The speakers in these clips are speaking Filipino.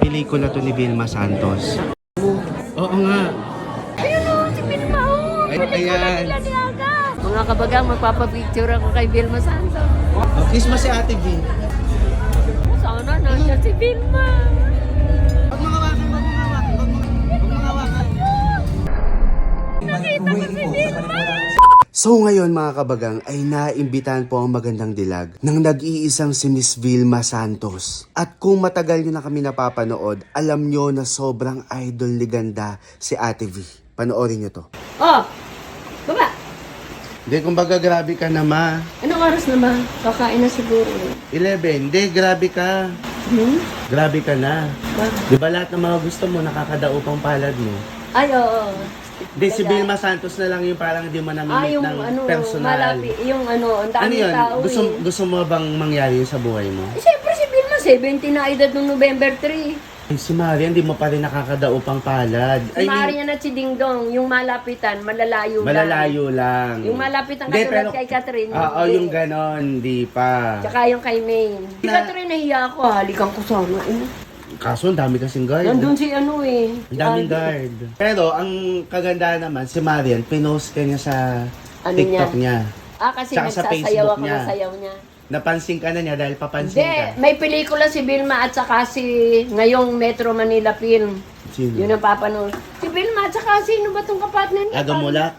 pelikula to ni Vilma Santos. Oo nga. Ayun o, si Vilma o. Ayan. Mga kabagang, magpapapicture ako kay Vilma Santos. Kiss mo si Ate V. Sana nasa si Vilma. Huwag mga wakan, huwag mga wakan. Huwag mga wakan. Nakita ko si Vilma. So ngayon mga kabagang ay naimbitahan po ang magandang dilag ng nag-iisang si Miss Vilma Santos. At kung matagal nyo na kami napapanood, alam nyo na sobrang idol ni ganda si Ate V. Panoorin nyo to. Oh, baba. Hindi, kumbaga grabe ka na ma. Anong oras naman? Kakain na siguro. 11. Hindi, grabe ka. Grabe ka na. Di ba lahat ng mga gusto mo nakakadaupang palad mo? Ay, oo. Hindi, si Vilma Santos na lang yung parang hindi mo namimit yung ng personal. Malapi, yung ang daming yun? tao Gusto mo bang mangyari yun sa buhay mo? Siyempre si Vilma, 70 na edad noong November 3. Ay, si Marian, hindi mo pa rin nakakadaupang palad. Si Marian at si Dingdong, yung malapitan, malalayo lang. Yung malapitan katulad kay Catherine. Oo, yung ganon, di pa. Tsaka yung kay Maine. Si Catherine, nahiya ako, halikan ko sana. Kaso, ang dami kasing guard. Nandun si ano eh. Ang daming guard. Pero, ang kagandahan naman, si Marian, pinost ka niya sa TikTok niya. Kasi Tsaka sa nagsasayaw Facebook ako niya. ng sayaw niya. Napansin ka na niya dahil papansin Hindi, ka. may pelikula si Vilma at saka si ngayong Metro Manila Film. Sino? Yun ang papanood. Si Vilma at saka sino ba itong kapatner niya? Agamulak?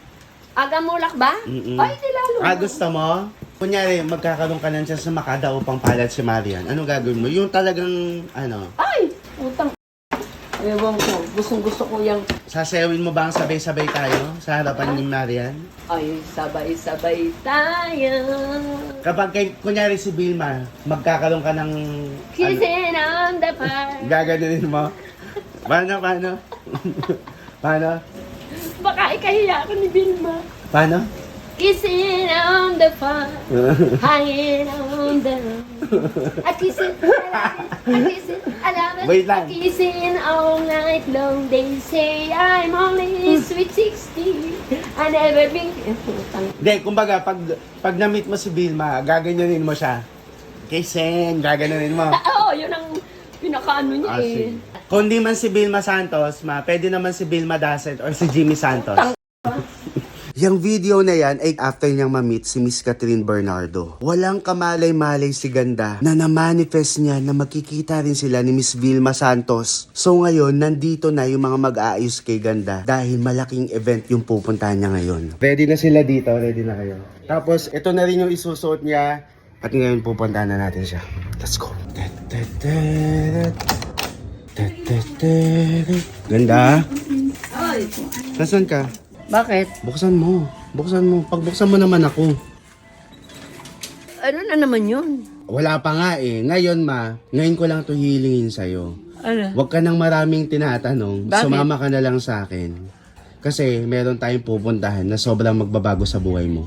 Agamulak ba? Mm-mm. Ay, di lalo. Gusto mo? Kunyari, magkakaroon ka ng chance na makadaupang palad si Marian. Anong gagawin mo? Yung talagang, Ay, utang. Ewan ko, gustong-gusto ko yung... sasayawin mo ba ang sabay-sabay tayo sa harapan ni Marian? Ay, sabay-sabay tayo. Kapag, kunyari si Vilma, magkakaroon ka ng... Kissing on the park. Gaganunin mo? Paano? Paano? Baka ikahiya ako ni Vilma. Paano? Kissing on the park. Hanging on the road. A kissing, I love it. Wait lang. A kissing all night long. They say I'm only sweet 60. I never been... Hindi, kumbaga, pag na-meet mo si Vilma, gaganyanin mo siya. Kissing, gaganyanin mo. Oo, yun ang pinakaano niya eh. Sige. Kung di man si Vilma Santos, pwede naman si Vilma Dasset or si Jimmy Santos. Yung video na yan ay after niyang ma-meet si Miss Catherine Bernardo. Walang kamalay-malay si ganda na na-manifest niya na magkikita rin sila ni Miss Vilma Santos. So ngayon, nandito na yung mga mag-aayos kay ganda dahil malaking event yung pupuntahan niya ngayon. Ready na sila dito, ready na kayo. Tapos, ito na rin yung isusuot niya at ngayon pupuntahan na natin siya. Let's go. Ganda? Nasaan ka? Bakit? Buksan mo. Buksan mo. Pagbuksan mo naman ako. Ano na naman yun? Wala pa nga eh. Ngayon ngayon ko lang to hilingin sa'yo. Ano? Huwag ka nang maraming tinatanong. Bakit? Sumama ka na lang sa akin. Kasi meron tayong pupuntahan na sobrang magbabago sa buhay mo.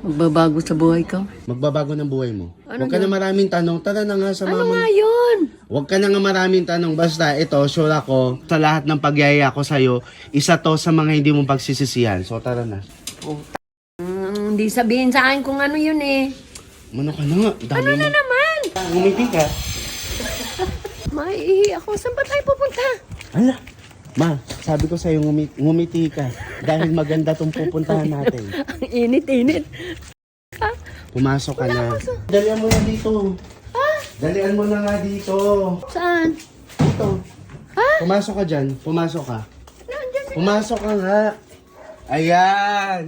Magbabago sa buhay ko? Magbabago ng buhay mo. Ano Huwag ka na maraming tanong. Tara na nga sa Ano mama. nga yun? Huwag ka na nga maraming tanong. Basta ito, sure ako, sa lahat ng pagyaya ko sa'yo, isa to sa mga hindi mo pagsisisihan. So tara na. Hindi sabihin sa akin kung ano yun eh. Ano ka na nga? Dami Ano na mo. naman? Ngumiti ka. Maiihi ako. Saan ba tayo pupunta? Ala, ma, sabi ko sa'yo ngumiti ka. Dahil maganda tong pupuntahan natin. Ang init-init. Pumasok ka na. Dalian mo na dito. Dalian mo na nga dito. Saan? Dito. Pumasok ka dyan. Pumasok ka. Nandiyan. Pumasok ka nga. Ayan.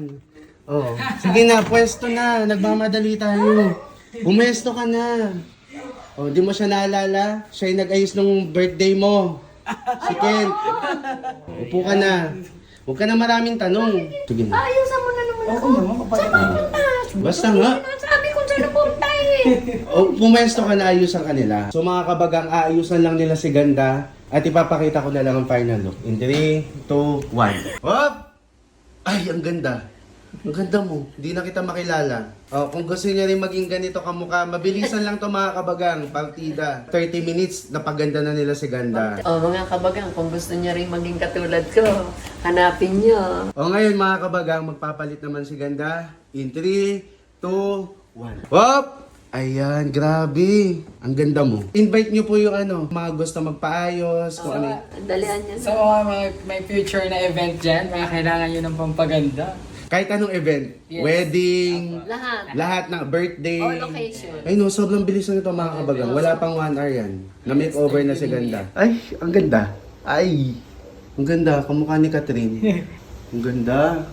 Oh. Sige na, pwesto na. Nagmamadali tayo. Pumesto ka na. Oh, di mo siya naalala? Siya yung nag-ayos ng birthday mo. Si Ken. Upo ka na. Huwag ka na maraming tanong. Sige na. Ayusan mo na naman ako. Saan pupunta? Basta nga. Sabi ko sa'yo pupunta eh. O, pumesto ka na ayusan kanila. So mga kabagang, aayusan lang nila si ganda at ipapakita ko na lang ang final look. In 3, 2, 1. Hop! Ay, ang ganda. Ang ganda mo. Hindi na kita makilala. O, kung gusto niya rin maging ganito kamukha, mabilisan lang to mga kabagang. Partida. 30 minutes, napaganda na nila si ganda. Mga kabagang, kung gusto niya rin maging katulad ko, hanapin niyo. O ngayon mga kabagang, magpapalit naman si ganda. In 3, 2, 1. Hop! Ayan, grabe. Ang ganda mo. Invite nyo po yung mga gusto magpaayos. Kung ano. Dalian niya. So, may future na event dyan, mga kailangan nyo ng pampaganda. Kahit anong event. Yes. Wedding. Lahat. Lahat na birthday. All occasion. Ay no, sobrang bilis na ito mga kabagang. Wala pang 1 hour yan. Na-makeover na si ganda. Ay, ang ganda. Ay, ang ganda. Kamukha ni Catherine. Ang ganda.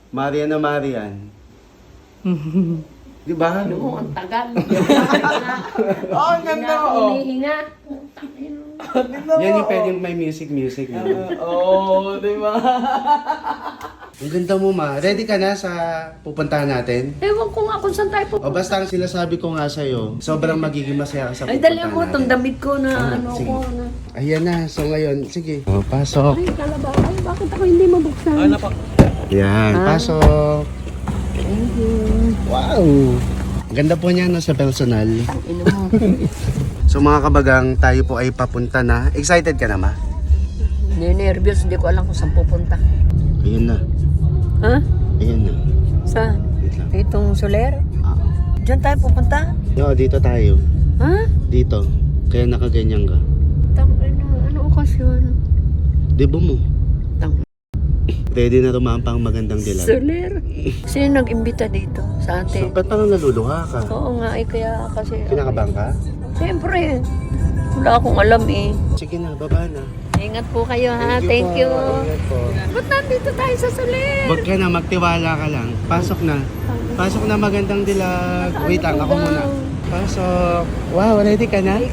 Marian na Marian. Di ba? Oo, ang tagal. Oh, ang ganda, oh. Hinihinga. Yan yung pwedeng may music. Oh, di ba? Ang ganda mo ma. Ready ka na sa pupuntahan natin? Ewan ko nga kung saan tayo O pupunta. basta ang sinasabi ko nga sa'yo, sobrang magiging masaya ka sa Ay, pupuntahan dali mo itong natin. damit ko na ano sige. ko. Na. Ayan na. So ngayon, sige. O, pasok. Ay, kalabaw. Ay, bakit ako hindi mabuksan? Ano pa? Yan, Ah. pasok. Thank you. Wow! Ang ganda po niya no, sa personal. Ino mo. So mga kabagang, tayo po ay papunta na. Excited ka na ma? Nervyos, hindi ko alam kung saan pupunta. Ayan na. Ha? Ayan na. Saan? Wait lang. Itong Soler? Ah. Diyan tayo pupunta? No, dito tayo. Ha? Dito. Kaya nakaganyan ka. Ano okasyon? Debo mo. Tang Ready na rumampang magandang dilag. Soler? Sino nag-imbita dito sa So, atin? ba't parang naluluha ka? Oo nga, kaya kasi... Kinakabahan ka? Siyempre. Wala akong alam eh. Sige na, baba na. Ingat po kayo ha. Thank po. you. Ingat po. Ba't nandito tayo sa Soler? Huwag ka na, magtiwala ka lang. Pasok na. Pasok na magandang dilag. Wait lang, ako muna. Pasok. Wow, ready ka na? Ano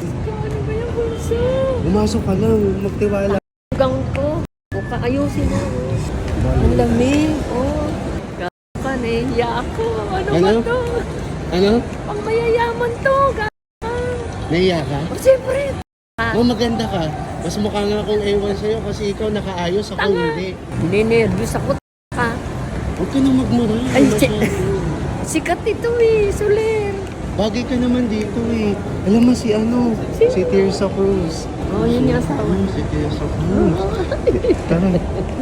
ba yung bulso? Pumasok ka lang, magtiwala. Gang ko. O kaayusin mo. Ang lamig. Oh. Gaka, nahihiya ako. Ano ba Ano? to? Ano? Pang mayayaman to. Gaka. Naiya ka? O siyempre. Oh, maganda ka. Mas mukha nga akong ewan sa'yo kasi ikaw nakaayos, ako Tanga. hindi. Ninervous ako. Ka. Huwag ka na magmura. Ay, Masyado. Sikat ito eh. Soler. Bagay ka naman dito eh. Alam mo si si Tirsa Cruz. Oh, yun yung asawa. Si Tirsa Cruz. Tara.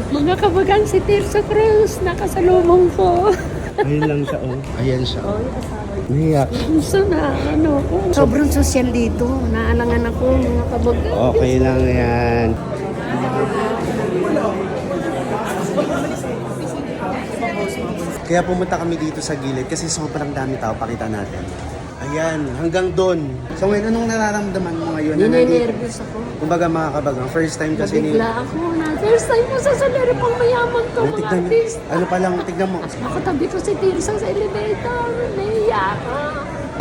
Mga kabagang si Tirso Cruz. Nakasalubong ko. Ayun lang siya, oh. Ayan siya. Oh, yung asawa. Nahiya ka. Gusto na, ano ko. Sobrang sosyal dito. Naalangan ako, mga kabagang. Okay lang yan. Kaya pumunta kami dito sa gilid kasi sobrang dami tao. Pakita natin. Ayan, hanggang doon. So ngayon, anong nararamdaman mo ngayon? na nandito? Ninenervous ako. Kumbaga mga kabagang, first time kasi ni... Nabigla ako na. First time mo sa Soler, pang mayaman to, mga Tignan mo. artist. Ano pa lang, tignan mo. Nakatabi ko si Tirsa sa elevator. Nahiya ka.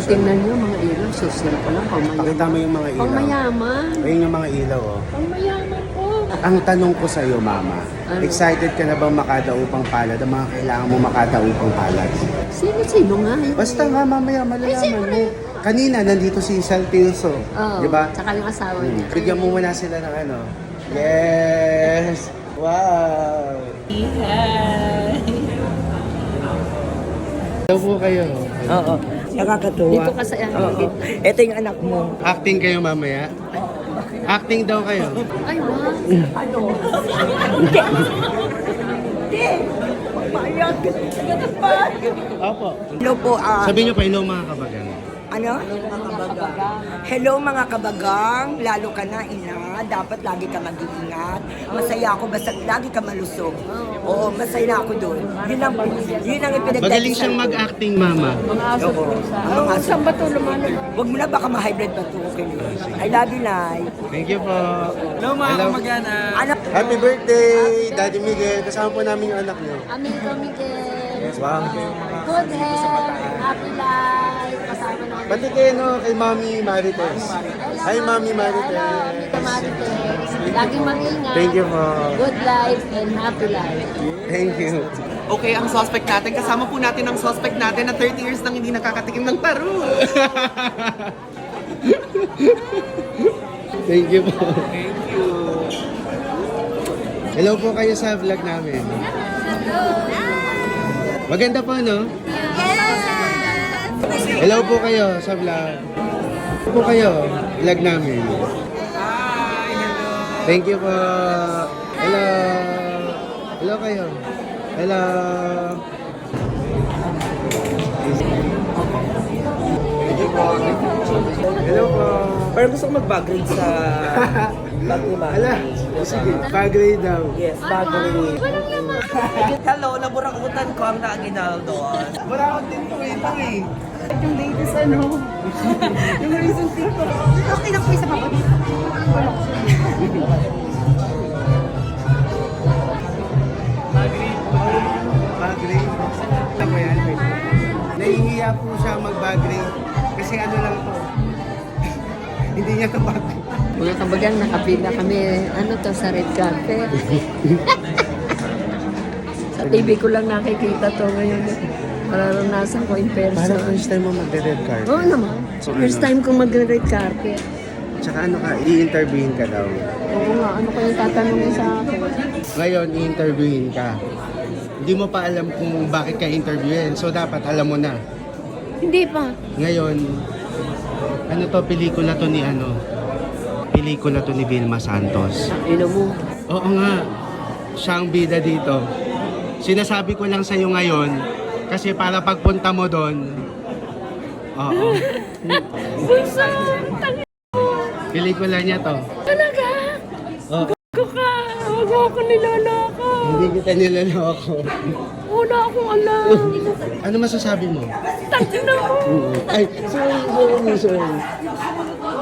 Tingnan niyo mga ilaw. Sosyal ko lang, pang mayaman. Pakita mo yung mga ilaw. Pang mayaman. Ayun yung mga ilaw, oh. Pang mayaman po. Ang tanong ko sa'yo, Mama, Ano? excited ka na bang makadaupang palad? Ang mga kailangan mo makadaupang palad? Sino-sino nga yun? Basta nga, mamaya malalaman mo. Kanina, nandito si Sal Tilso. Oo. Di ba? Tsaka yung asawa niya. Bigyan mo muna sila ng ano. Yes! Wow! Hello po kayo. Oo, nakakatuwa. Dito ka sa Oo. Ito yung anak mo. Acting kayo mamaya? Acting daw kayo. Ay, wow. Opo. Hello po, Sabihin nyo pa, hello mga kabagan. ano? Hello mga kabagang, lalo ka na ina, dapat lagi ka mag-iingat. Masaya ako basta lagi ka malusog. Oo, masaya ako doon. Yun ang ipinagdadasal Magaling siyang ko. mag-acting, Mama. Mga aso Oo. po sa... Ang mga aso. Saan ba ito lumalag? Huwag mo na baka ma-hybrid ba ito. Okay. I love you, Nay. Thank you po. Hello mga kamag-ana. Anak, Happy birthday, Daddy Miguel. Kasama po namin yung anak niyo. Amigo Miguel. Wow. Good health. Happy life. Kasama namin. Pati kayo no, kay Mami Marites. Hi, Mami Hello, Marites. Amigo Marites. Laging mag-ingat. Thank you po. Good life and happy life. Thank you. Okay, ang suspect natin. Kasama po natin ang suspect natin na 30 years nang hindi nakakatikim ng paru. Thank you po. Thank you. Hello po kayo sa vlog namin. Maganda po, no? Hello po kayo sa vlog. Hello po kayo, vlog namin. Thank you po. Hello. Hello kayo. Hello. Hello po. Parang gusto ko mag-backgrade sa bag ni Mami. Ala, sige, pag-grade daw. Yes, backgrade. Walang laman. Hello, naburakutan ko ang Aguinaldo. Wala akong din po ito eh. Yung latest ano? Yung recent TikTok. Okay na po isa pa po. Pag-grade. Ako yan. Nahihiya po siya mag-grade. Kasi ano lang po. Hindi niya ito pag-grade. Mga kabagang nakapila kami, ano to, sa red carpet. Sa TV ko lang nakikita to ngayon. Mararanasan ko in person. Parang first time mo mag-red card. Oo naman. So, First ano? time kong mag-red carpet. Tsaka ano ka, i-interviewin ka daw. Oo nga, ano kayong tatanungin sa akin? Ngayon, i-interviewin ka. Hindi mo pa alam kung bakit ka interviewin. So, dapat alam mo na. Hindi pa. Ngayon, ano to, pelikula to ni ano? Pelikula to ni Vilma Santos. Ino mo. Oo nga, siya ang bida dito. Sinasabi ko lang sa'yo ngayon, kasi para pagpunta mo doon, oo, Bunso! Tangi pelikula niya to. talaga! Oh, Ko ka! Huwag mo ako niloloko! hindi kita niloloko. Wala akong alam! Ano masasabi mo? Tangi na mo! Ay, sorry.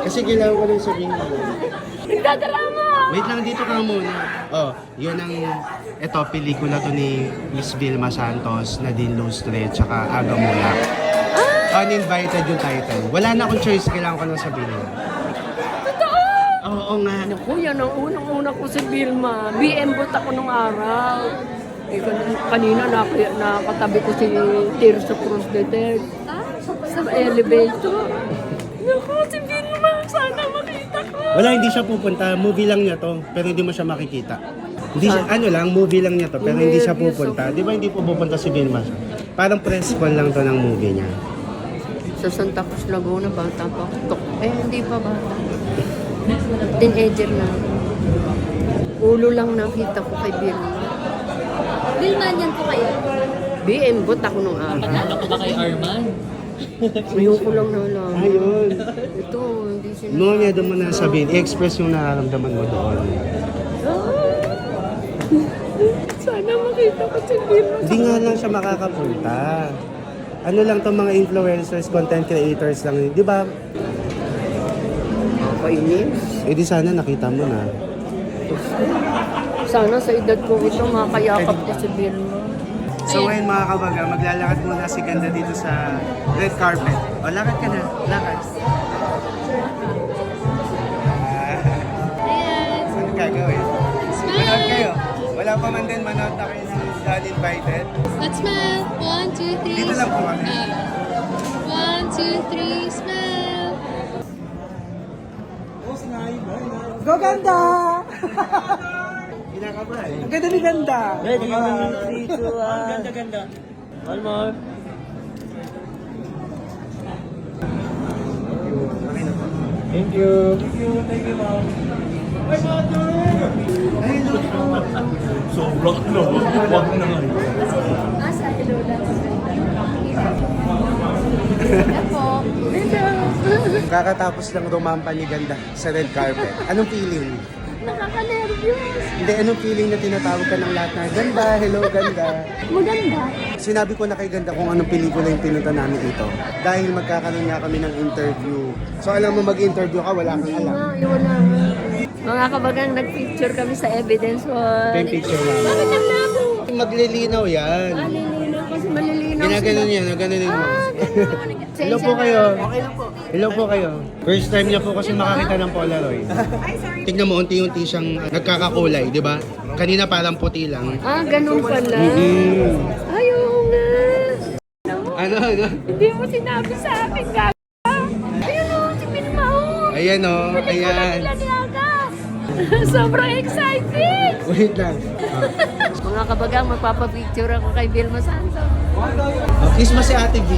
Kasi kailangan ko lang sabihin mo. Nagdadala mo! Wait lang, dito ka muna. Oh, yun ang, eto, pelikula to ni Miss Vilma Santos, Nadine Lustre, tsaka Aga Mula. Uninvited yung title. Wala na akong choice, kailangan ko lang sabihin. Totoo! Oo nga. Naku, yan ang unang-una ko si Vilma. BM bot ako nung araw. Eh, kanina nakatabi ko si Tirso Cruz de Ted sa elevator. Naku, si Vilma, sana makita ko. Wala, hindi siya pupunta. Movie lang niya to, pero hindi mo siya makikita. Hindi siya, ano lang, movie lang niya to, pero hindi siya pupunta. Di ba hindi po pupunta si Vilma? Parang press con lang to ng movie niya. Sa Santa Cruz, Laguna, bata pa ako. Hindi pa bata. Teenager na. Ulo lang nakita ko kay Vilma. Vilma, yan po kayo. BM bot ako nung araw. Ano ko ba kay Arman? Ngayon ko lang nalaman. Ayun. Ito, hindi sinasabi. No, niya doon mo na sabihin, i-express yung nararamdaman mo doon. Sana makita ko si Vilma. Hindi nga lang siya makakapunta. Ano lang to mga influencers, content creators lang. Di ba? Kainis. Eh di sana nakita mo na. Sana sa edad ko ito, makakayakap ko si Vilma. So ngayon mga kabaga, maglalakad muna si Ganda dito sa red carpet. O, lakad ka na. Lakad. Ano gagawin? Manood kayo. Wala pa man din manood na kayo ng uninvited. Let's smile. 1, 2, 3. Dito lang po kami. 1, 2, 3, smile. Go ganda! Kinakabahan. Ang ganda ni ganda. Ready, 3, 2, 1. Ganda. One more. Thank you. Thank you, ma'am. Sobrang no. Wag na nga. Asa, hello lang. Ako. Kakatapos lang rumampa ni Ganda sa red carpet. Anong feeling? Nakaka-nervous. Hindi, anong feeling na tinatawag ka ng lahat na Ganda, hello Ganda? Maganda. Sinabi ko na kay Ganda kung anong pelikula yung pinunta namin dito. Dahil magkakaroon nga kami ng interview. So alam mo mag-interview ka, wala kang alam. Wala nga. Mga kabagang nag-picture kami sa evidence wall. Ito yung picture namin. Bakit ang labo? Maglilinaw yan. Malilinaw kasi malilinaw Ginaganon yan, gaganon mo. Ganun. Hello po kayo. Hello po kayo. First time niya po kasi makakita ng Polaroid. Tignan mo, unti-unti siyang nagkakakulay, di ba? Kanina parang puti lang. Ganun pala. Ayaw nga. Ano? Hindi mo sinabi sa akin, gaga. Ayun o, si Vilma o. Ayan o, Pelikula ayan. nila ni Aga. Sobrang exciting. Wait lang. Mga kabagang, magpapapicture ako kay Vilma Santos. Kiss mo si Ate V.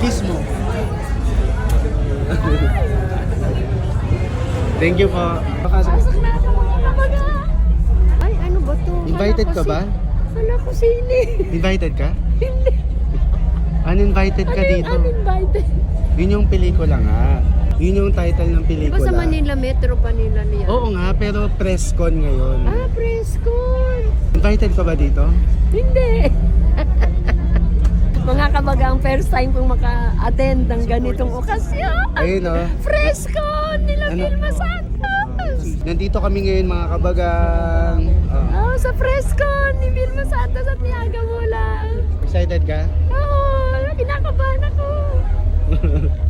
Kiss mo. Thank you po. Pasok na ako mga kabagang. Ay, ano ba to? Invited ka ba? Hala ko sini. Invited ka? Hindi. Uninvited ka Ano yung dito. uninvited? Yun yung pelikula nga. Yun yung title ng Di ba pelikula. sa Manila Metro pa nila niya? Oo nga, pero press con ngayon. Ah, Prescon! Invited ka ba dito? Hindi! Mga kabagang first time kong maka-attend ng ganitong okasyon. Ayun o. Prescon nila Ano? Vilma Santos! Nandito kami ngayon mga kabagang. Oh, sa Prescon ni Vilma Santos at ni Aga Mula. Excited ka? Oo, kinakabahan ako.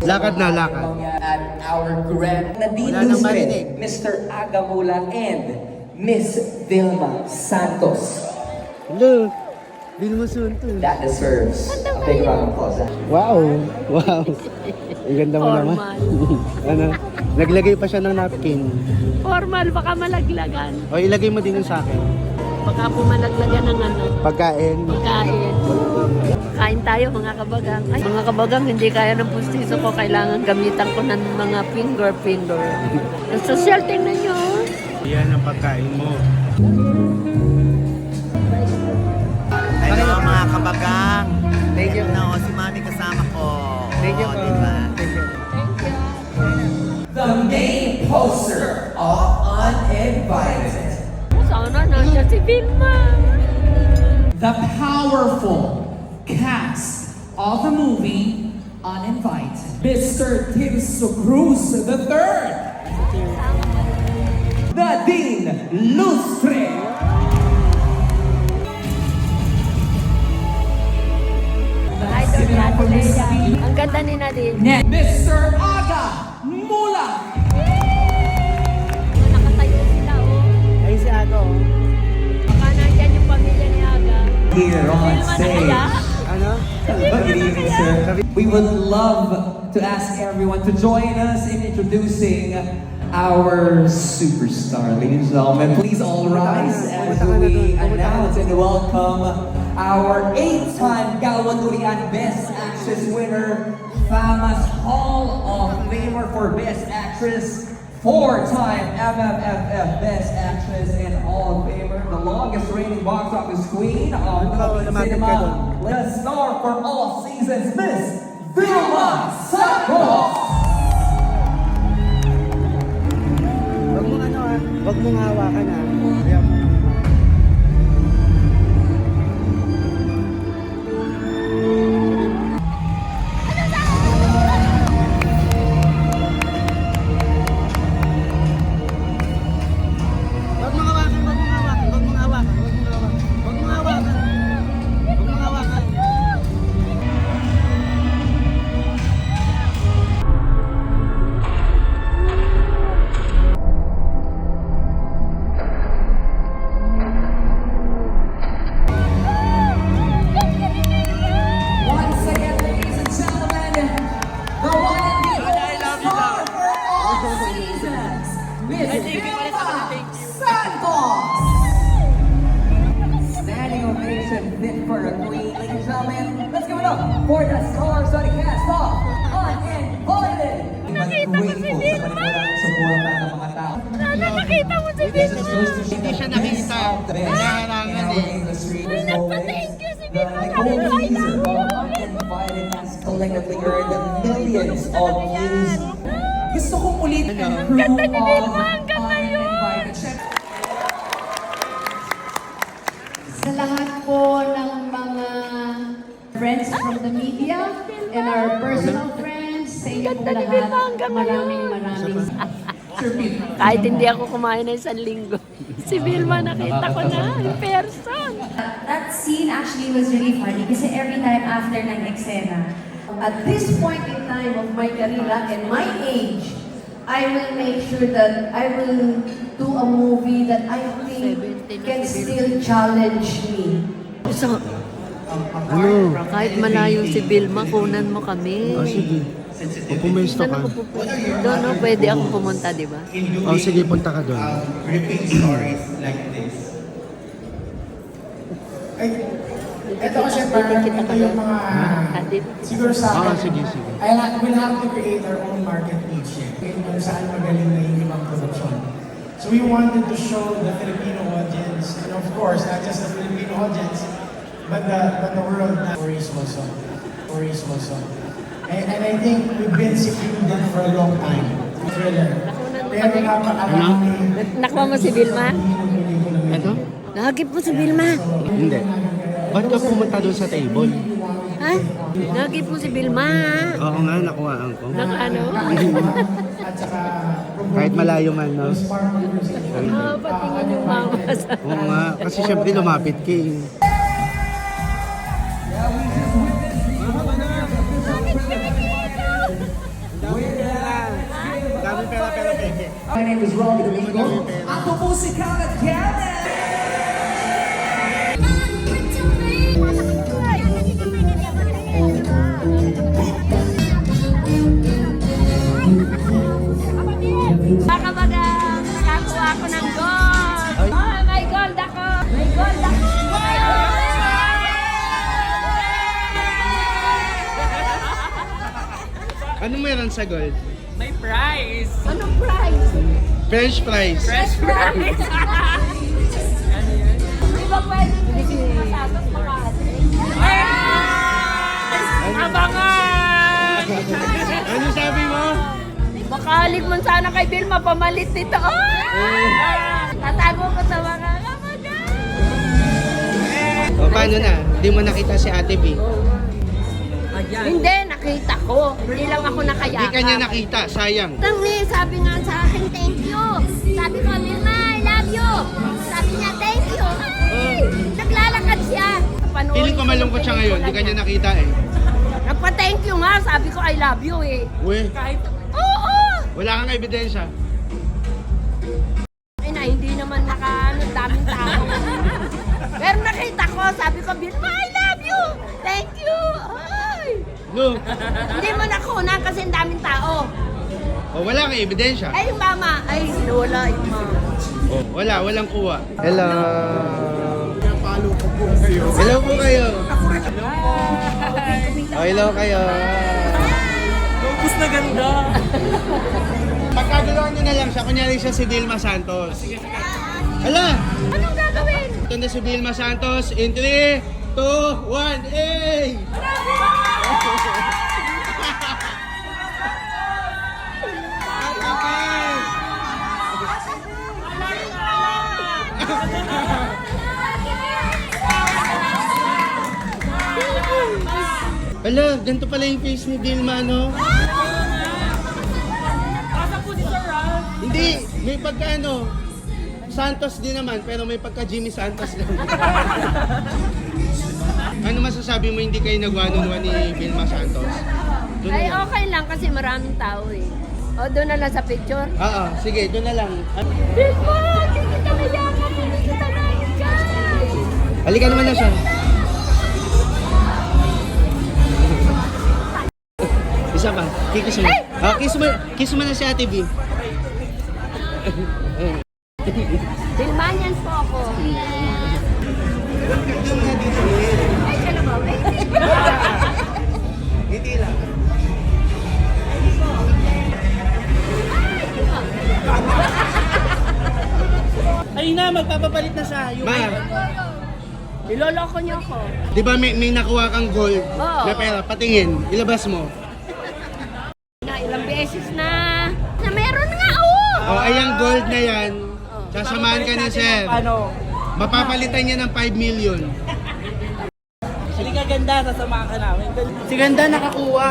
Lakad na, lakad. At our grand Nadine Wala nang Lustre, marinig. Mr. Agamula, and Miss Vilma Santos. Hello. Vilma Santos. That deserves a big round of applause. Wow. Wow. Ang ganda mo naman. Formal. Ano? Naglagay pa siya ng napkin. Formal, baka malaglagan. O ilagay mo din yung sa akin. Baka po malaglagan ng ano, Pagkain. kain. Kain tayo mga kabagang. Ay, mga kabagang, hindi kaya ng pustiso ko. Kailangan gamitan ko ng mga finger. Social, tingnan nyo. Yan ang pagkain mo. Hello mga kabagang. Thank you. No, si Mami kasama ko. Thank you Oo, po. diba? The main poster of Uninvited. Sana nandiyan si Vilma. The powerful cast of the movie Uninvited. Mr. Tirso Cruz III. Nadine Lustre. Idol natin Leia. Ang ganda ni Nadine. Mr. Aga Mula. Nakatayo sila, oh. Ay si Ago. Baka nandiyan yung pamilya ni Aga. Here on Vilma na kaya? Ano? Good evening, sir. We would love to ask everyone to join us in introducing our superstar. Ladies and gentlemen, please all rise as we announce and welcome our 8-time Galwadurian Best Actress winner, Famas Hall of Famer for Best Actress, 4-time MMFF Best Actress and Hall of Famer, the longest reigning box office queen of Philippine cinema, the star for all seasons, Miss Vilma Santos! Wag mong ano ah. Wag mong hawakan ah. Ayan. Wag mong hawakan, wag mong hawakan, wag mong hawakan, wag mong hawakan. Wag mong hawakan. Wag mong hawakan. Once again, ladies and gentlemen, the one and the only star for all seasons, Miss Vilma Santos. Standing ovation fit for a queen, ladies and gentlemen. Let's give it up for the stars of the cast of Uninvited. Grateful sa panimula ng suporta ng mga tao. Sana nakita mo si Vilma. Hindi siya nakita. Nagpa-thank you si Vilma. Uninvited has collectively earned millions of views. Gusto kong ulitin ang crew Ganda ni of Vilma hanggang ngayon. Uninvited. Sa lahat po ng mga friends from the media and our personal friends, sa inyo po Ganda ni lahat, Vilma hanggang maraming Kahit hindi ako kumain ng isang linggo. Si Vilma nakita ko na in person. That scene actually was really funny kasi every time after ng eksena, At this point in time of my career and my age, I will make sure that I will do a movie that I think can still challenge me. So, kahit malayo si Vilma, kunan mo kami. Oh, sige. O pumesto Saan ka. ako pupunta? Doon, no? Pwede akong pumunta, di ba? Oh, sige, punta ka doon. Repeat stories like this. Ito kasi parang Kita ka ito yung doon. mga, Atid. siguro sa Ah, akin, sige, sige. we'll have to create our own market niche. Kung saan magaling na yung ibang production. So we wanted to show the Filipino audience, and of course, not just the Filipino audience, but the world na stories also. And I think we've been secluded for a long time. Thriller. Pero napakarami. Nakuha mo si Vilma? Ano? Nahagip mo si Vilma? Hindi. Ba't ka pumunta doon sa table? Ha? Nahagip mo si Vilma? Oo nga, nakuhaan ko. Ano? At saka, Kahit malayo man, no? Patingin yung mama sa... Oo nga, kasi syempre lumapit ka eh. Dami pera, peke. My name is Robbie Domingo. Ako po si Kalat Kenneth. Kakabagang nakakuha ako ng gold. Oh, may gold ako. May gold ako. Ano meron sa gold? May prize! Anong prize? French fries. Fresh prize. Di ba pwede masatos makati? Abangan! Ano sabi mo? Bakalig mo sana kay Vilma, pamalit nito. Tatago ko sa mga kabagan. O paano na? Hindi mo nakita si Ate B. Hindi, nakita ko. Hindi lang ako nakayakap. Hindi kanya nakita, sayang. Tangi, sabi nga sa akin, thank you. Sabi ko, Vilma, I love you. Sabi niya, thank you. Ay, naglalakad siya. Panoorin Feeling ko malungkot siya ngayon, hindi kanya nakita eh. Nagpa-thank you nga, sabi ko, I love you eh. Uy, Oo! wala kang ebidensya. Ay na, hindi naman daming tao. Pero nakita ko, sabi ko, Vilma, I love you. Thank you. Ay. No. Hindi mo nakunan kasi ang daming tao. O wala kang ebidensya. Ay, yung mama. Ay, wala yung mama. O, walang kuha. Hello. Hello po kayo. O, hello kayo. Lobos na ganda! Pagkagalawan nyo na lang siya, kunyari siya si Vilma Santos. Hala! Anong gagawin? Ito na si Vilma Santos in 3, 2, 1, hey! Hala, ganito pala yung face ni Vilma, no? Hindi, may pagka ano, Santos din naman, pero may pagka Jimmy Santos din. Ano masasabi mo hindi kayo nagwanon-wan ni Vilma Santos? Doon Ay, na lang. okay lang kasi maraming tao eh. O, doon na lang sa picture. Oo, sige, doon na lang. Vilma, hindi kita nayakan. Hindi kita nayakan. Halika naman na siya. Isa pa, kikiss mo. Ah, kiss mo na si Ate B. Vilmanians po ako. Ay, siya na ba? Hindi lang. Ay na, magpapapalit na siya. Ma, Iloloko niyo ako. di ba may nakuha kang gold Oo. na pera? Patingin, ilabas mo. Na ilang beses na. Na meron nga, oh! O, ayang gold na yan. Sasamahan ka ni Sir. Mapapalitan niya ng 5 million. Hindi ka ganda, sasamahan ka namin. Si Ganda nakakuha.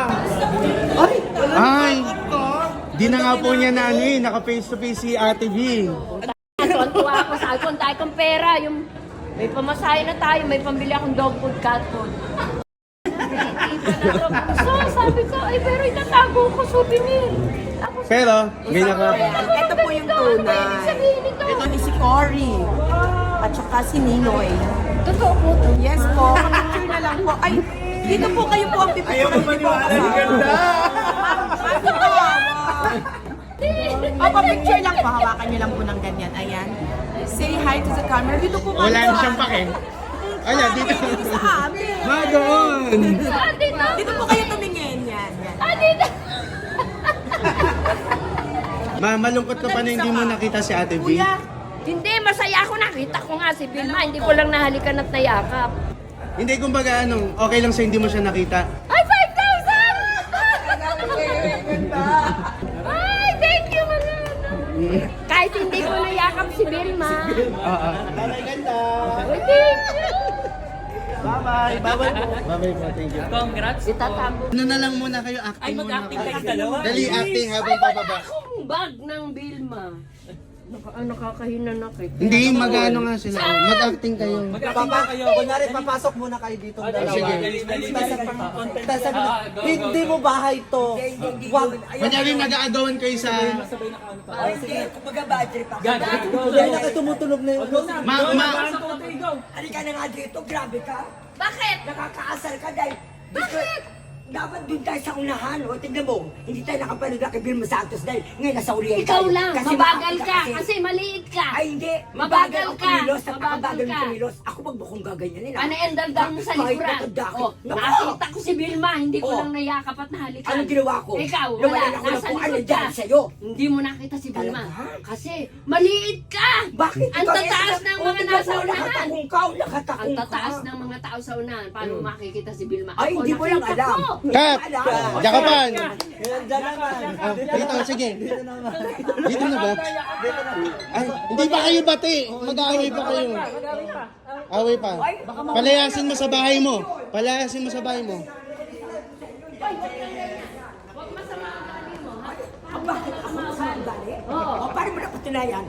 Ay! Di na nga po niya na ano eh, naka face to face si Ate B. Tuwan-tuwa ako sa alkon tayo kong pera. Yung may pamasahe na tayo, may pambili akong dog food, cat food. So, sabi ko, ay pero itatago ko souvenir. Tapos, Pero, may naka... Ito po yung tunay. sabihin ito. Ito ni si Cory. At saka si Ninoy. Totoo po to. Yes po, picture na lang po. Ay, dito po kayo po ang pipicture. Ayaw mo maniwala ni Ganda. Opo, picture lang po. Hawakan niyo lang po ng ganyan. Ayan. Say hi to the camera. Dito po Wala na siyang pake. Ayan, dito. Sa amin. Ma, doon! Ah, dito. Dito po kayo tumingin. Yan, yan. Ah, dito. Ma, malungkot ka pa na hindi mo nakita si Ate B. Kuya, hindi, masaya ako. Nakita ko nga si Vilma. Hindi ko lang nahalikan at nayakap. Hindi, kumbaga ano, okay lang sa hindi mo siya nakita. Ay, 5,000! hindi ko nayakap si Vilma. Tatay ganda. Uy, thank you. Bye-bye. Bye-bye po. Bye-bye po. Thank you. Congrats. Itatago Ano na lang muna kayo, acting Ay, mag-acting kayo dalawa. Dali, acting habang pababa. akong bag ng Vilma. Nakakahina na kita. Hindi, mag-ano nga sila. Mag-acting kayo. Mag-acting kayo. Kunwari, papasok muna kayo dito. Sige. Hindi mo bahay to. Wag. Kunyari, mag-aagawan kayo sa... Ay, hindi. Kumbaga budget pa. Dahil na kayo tumutulog na yung Halika na nga dito, grabe ka. Bakit? Nakakaasar ka dahil... Dapat doon tayo sa unahan. O, tignan mo. Hindi tayo nakapanood kay Vilma Santos dahil ngayon nasa Oriental. Ikaw lang, Kasi mabagal makapit ka. Kasi maliit ka. Ay, hindi. Mabagal ako ka. kumilos. Mabagal Napakabagal ka. mo kumilos. Ako magbukong gaganyanin. Ano yung daldal mo sa Kahit likuran? nakadakit. Oh, Naku! nakita ko si Vilma, hindi ko Oh. lang nayakap at nahalikan. Anong ginawa ko? Ikaw, wala. Nawalan ako ng Nasa kung ano likod dyan ka. sa'yo. Hindi mo nakita si Vilma. Talaga? Kasi maliit ka. Bakit? Ang tataas ng mga nasa unahan. Nakatakong ka. Ang Nakatakong ka. tataas ng mga tao sa unahan. Paano makikita si Vilma? Ay, Ako, hindi ko lang nakita alam. ko. Cut! Alam. Jakapan! Diyan naman. Dito, sige. Dito na ba? Ay, hindi pa kayo bati. Mag-aaway pa kayo. Away pa. Palayasin mo sa bahay mo. Palayasin mo sa bahay mo. Bakit ako masama ugali? O, paano mo napatunayan?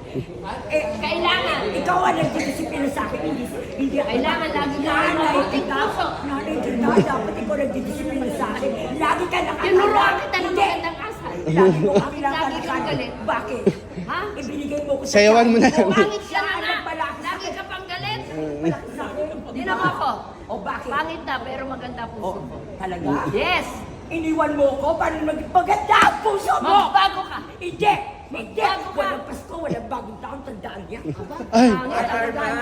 Kailangan. Ikaw ang nagdidisiplina sa akin, hindi ako. Kailangan lagi ka Nanay, mabuting ikaw, puso. nanay, ikaw, dapat ikaw nagdidisiplina sa akin. Lagi ka nakakala. Tinuruan kita ng Hindi. magandang asal. Lagi mo Bakit lagi kang galit? Bakit? Ha? Ibinigay mo ko sa Sayawan mo na O, lang. pangit ka na nga. Lagi ka pang galit. Di na ako. O bakit? Pangit na, pero maganda puso ko. Talaga? Yes! Iniwan mo ko para maging maganda ang puso mo! Magbago ka! Hindi! Hindi! Magbago ka. Walang Pasko, walang bagong taon, tandaan niya. Ay! Pangit ang ugali.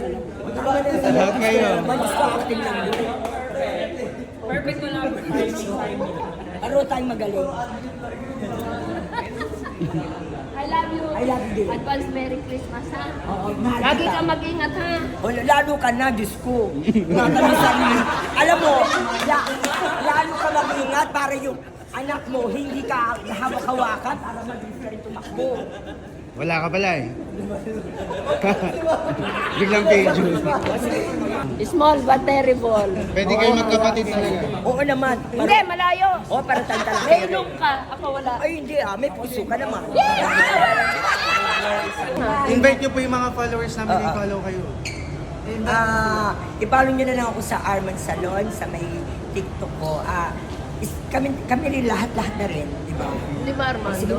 Lahat kayo. Mag-distracting lang yun. Perfect collaboration. Paro tayong magaling. I love you. I love you din. Advance Merry Christmas, ha? Oo, mahal Lagi kita. ka mag-ingat, ha? O, lalo ka na, Diyos ko. Alam mo, lalo ka mag-ingat para yung anak mo, hindi ka hawak-hawakan para mabilis ka rin tumakbo. Wala ka pala eh. Biglang page. Small but terrible. Pwede kayo magkapatid talaga. Oo naman. Hindi, malayo. Oo, para tantalang May ilong ka. Ako wala. Ay, hindi may puso ka naman. Invite niyo po yung mga followers namin na i-follow kayo. I-follow nyo na lang ako sa Arman Salon, sa may TikTok ko. Kami rin lahat-lahat na rin, di ba? Di ba, Armando?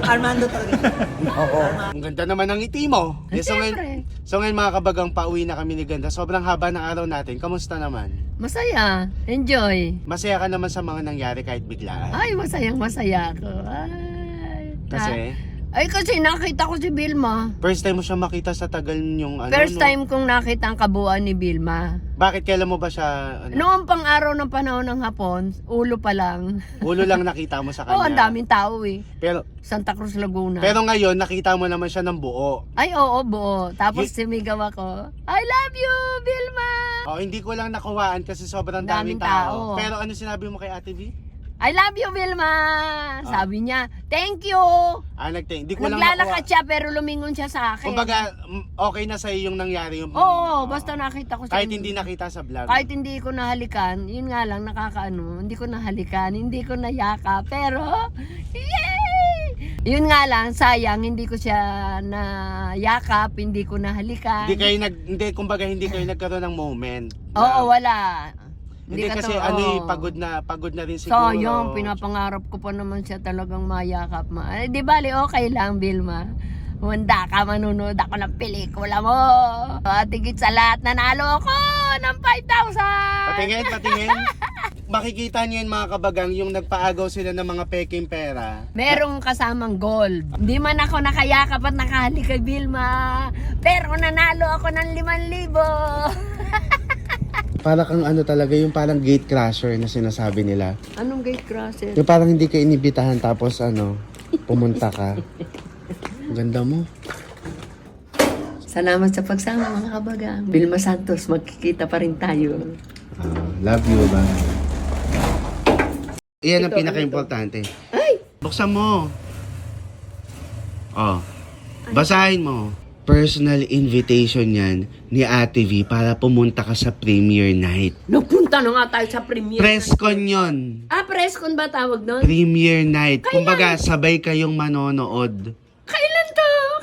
Armando talaga. Oo. Ang ganda naman ng ngiti mo. Siyempre. So ngayon mga kabagang, pauwi na kami ni Ganda. Sobrang haba ng araw natin. Kamusta naman? Masaya. Enjoy. Masaya ka naman sa mga nangyari kahit biglaan. Ay, masayang-masaya ako. Ay. Kasi Kasi nakita ko si Vilma. first time mo siya makita sa tagal yung ano. First no? time kong nakita ang kabuuan ni Vilma. Bakit kailan mo ba siya ano, Noong pang araw ng panahon ng hapon, ulo pa lang. ulo lang nakita mo sa kanya? Oo, ang daming tao eh. Pero Santa Cruz, Laguna. pero ngayon nakita mo naman siya ng buo. Ay, oo, buo. Tapos sumigaw ako, I love you, Vilma! Oh, hindi ko lang nakuhaan kasi sobrang daming Daming tao. tao. Pero ano sinabi mo kay Ate V? I love you, Vilma! Sabi niya, thank you! Hindi ko lang Naglalakad nakuha. siya pero lumingon siya sa akin. Kumbaga, okay na sa'yo yung nangyari. Yung, Oo, basta nakita ko siya. kahit hindi nakita sa vlog. Kahit hindi ko nahalikan, yun nga lang, nakakaano, hindi ko nahalikan, hindi ko nayaka, pero, yay! Yun nga lang, sayang, hindi ko siya nayakap, hindi ko nahalikan. Kumbaga hindi kayo nagkaroon ng moment. Oo, wala. Hindi ka kasi to- ano eh, oo. pagod na rin siguro. Sayang, pinapangarap ko pa naman siya talagang mayakap. Di bali, okay lang, Vilma. Hunda ka, manunood ako ng pelikula mo. At higit sa lahat, nanalo ako ng 5,000! Patingin. Makikita niyo yun mga kabagang, yung nagpaagaw sila ng mga peking pera. Merong kasamang gold. Hindi man ako nakayakap at nakahalik kay Vilma. Pero nanalo ako ng 5,000. Para kang ano talaga, yung parang gate crasher na sinasabi nila. Anong gate crosser? Yung parang hindi ka inibitahan tapos pumunta ka. Ganda mo. Salamat sa pagsama mga kabagang. Vilma Santos, magkikita pa rin tayo. Love you, ba? Iyan ang pinaka-importante. Ay! Buksan mo. Oh. Basahin mo. Personal invitation yan ni Ate V para pumunta ka sa premiere night. Napunta na nga tayo sa premiere. Presscon yun. Presscon ba tawag doon? Premiere night. Kumbaga, sabay kayong manonood. Kailan to?